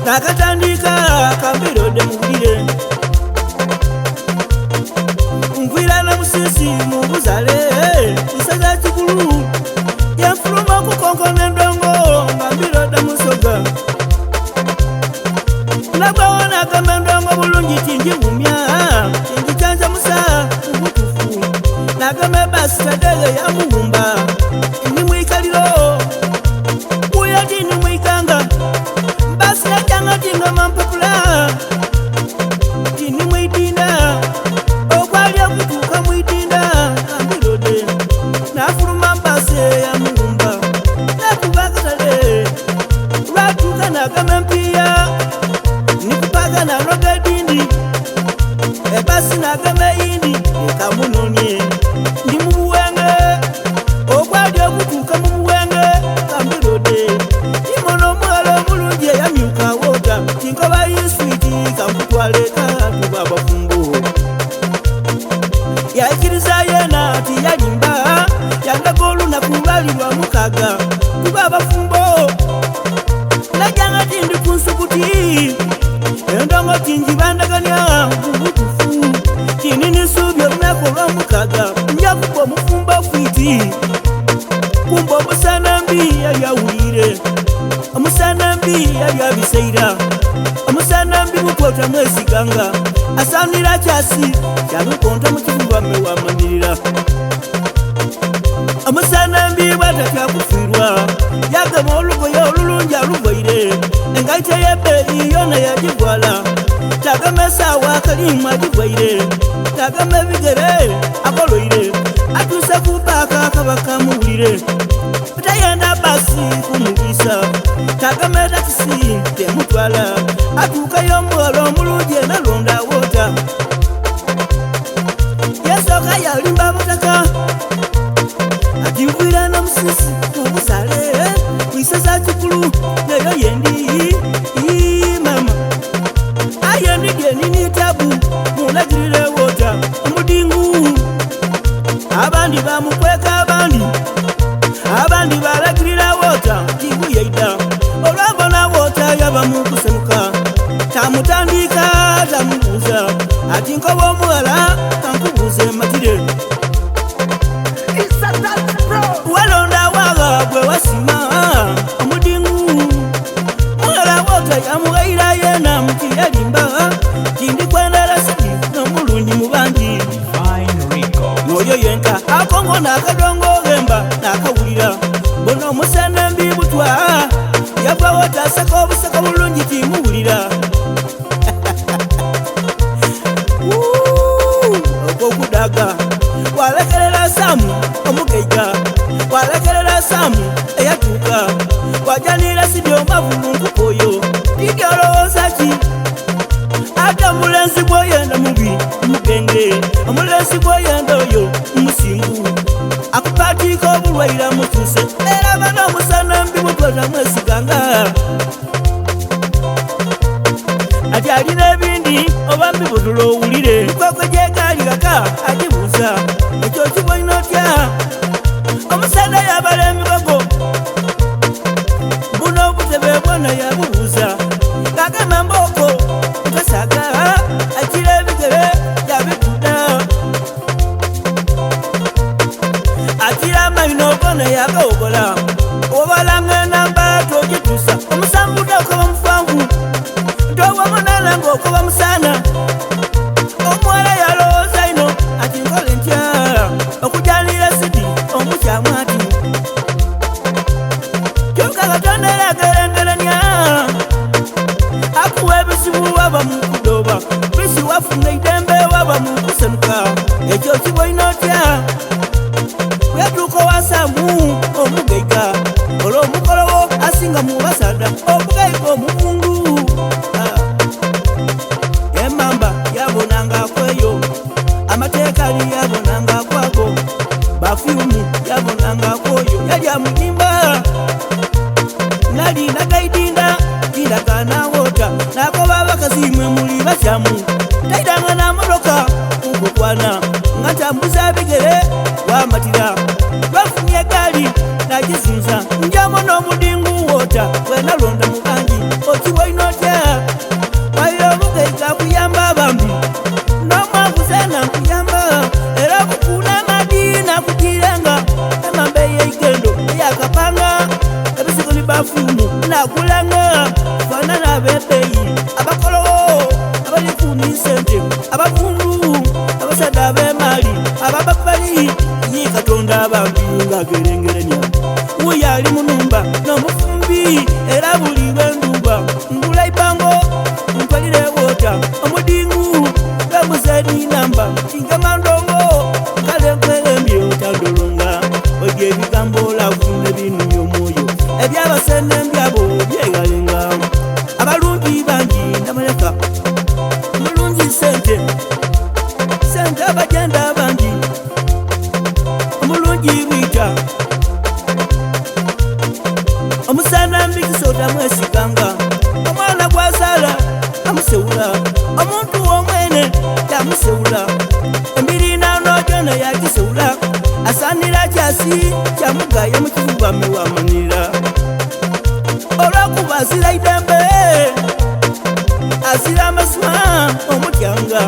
nakatandika kambirode mubulire nvira na musisi mubuzale isaza kikulu yafuluma kukonkona endongo ngambirode musoga nabawona kamendongo bulungi tinjibumya tinjichanja musa ubutufu nagame basi kadege ya muhumba ni mwikalilo uya dini mwikanga basi najanga tinga mampapula dini mwidinda okwalya kutuka mwidinda ambirode nafuluma basi ya muhumba nakubakatale lwatuka nagame mpiya nikupaga na roga dindi ebasi nagame indi ekamunonye ndi mubuwenge okwali okutuuka mu buwenge kambirode imono omwala omulungi eyamyuka wota kinkoba yiswiti kankutwaleka tuba abafumbo yakiriza yena tiyalimba yandaga olunaku lwalirwa mukaga tuba abafumbo najanga tindi kunsukuti endongo tinjibandaganya mubutufu kinini subyo olunaku lwomukaga njakuba omufumba fwiti kumba omusana mbi yali awulire omusana mbi yali abiseira omusana mbi mukwota mwesiganga asanira kyasi kyamukonta mukifubamme wamanirira omusana mbi bwatakyakufiirwa yagama olugoye olulungi aluvaire engaita yebbeeyi yona yagigwala tagama esaawa akalimu agivaire tagama ebigere akoloire atuuse ku paaka akabaka muwulire tayenda basi kumugisa tagama etakisi temutwala atuukayo omuwala omulungi enalonda wota yesooka yalimba butaka atinvira na musisi obusale kwisaza kikulu neyo yendi mama ayendi genini tabu mulagirire wota omudingu abandi bamukweka abandi balagirira wota tingu yeida olwabona wota yaba mukusemuka tamutandika tamubuuza ati nkoba omuwala kankubuuze matire walonda waga gwe wasima omudingu muwala wota yamugaira yena muti yalimba kindi kwendera sidi nomulungi mubangi noyo yenka akongo nakadongo gemba nakawulira bono omusana mbi butwa yava wotasaka obusaka bulungi timuwulira okwokudaga walekerera samu omugeiga walekerera samu eyatuuka wajanira sidi omavulu nkukoyo tidi olowooza ki ate omulenzi gwoyenda mubi mugenge omulenzi gwoyenda oyo musingu akupatiika obulwaira mutuse era bana omusana mbi mutwata mwesiganga ati alina ebindi oba mbi butula owulire kwekwe gyegaali kaka agibuuza ekyo kibwalina otya omusana yabala emigogo buno obutebe bwona yabubuuza kagamba mbooko kasaga akira ebigere yabikuda akira amaino gona yagawogola obalanga enamba togituusa omusambuda okoba mufanvu ntowamunana ngaokoba musana omuwala yalowooza ino ati nkole ntya okujanira sidi omukyamu ati kyonka katonda era agerengeranya akuwa ebizibu waba mu kudoba bisi wafuna idembe waba mu kusemuka ekyo kibwalina otya wetuuka wasamu omugeiga olw'omukolowo asinga mu basada omugeiga omufundu emamba yabonanga akweyo amateeka ali yabonanga akwago bafyumu yabonanga akwoyo yali amuyimba nali nagaidinda tindagana wota nakoba bakazimwe muli bakyamu taidanga namotoka ukukwana nga tambuza bigere wamatira lwafunye egaali nagizinza njamo n'omudingu wota wenalonda mubangi okiwaina otya nakulanga fanana bebeyi abakolowo abali kunisente abavundu abasada bemali abababali yi katonda abambinga gerengerenya uyali munumba nomufumbi era buli lwenduba ngula ipango ntwalire wota omudingu gamuzeni namba kingamandongo kalekwelembyo tandolonga oje ebigambo lafune binu byomwoyo ebyabasene mbyabo byegalenga abalungi bangi ndamaleka omulungi sente abagenda bangi omulungi wita omusana mbikisota mwesiganga omwana gwazala amusewula omuntu womwene yamusewula embirina nojona yakisewula asanira kyasi kyamugaya mukifuba mewamanira olwokuba azira idembe azira amasima omutyanga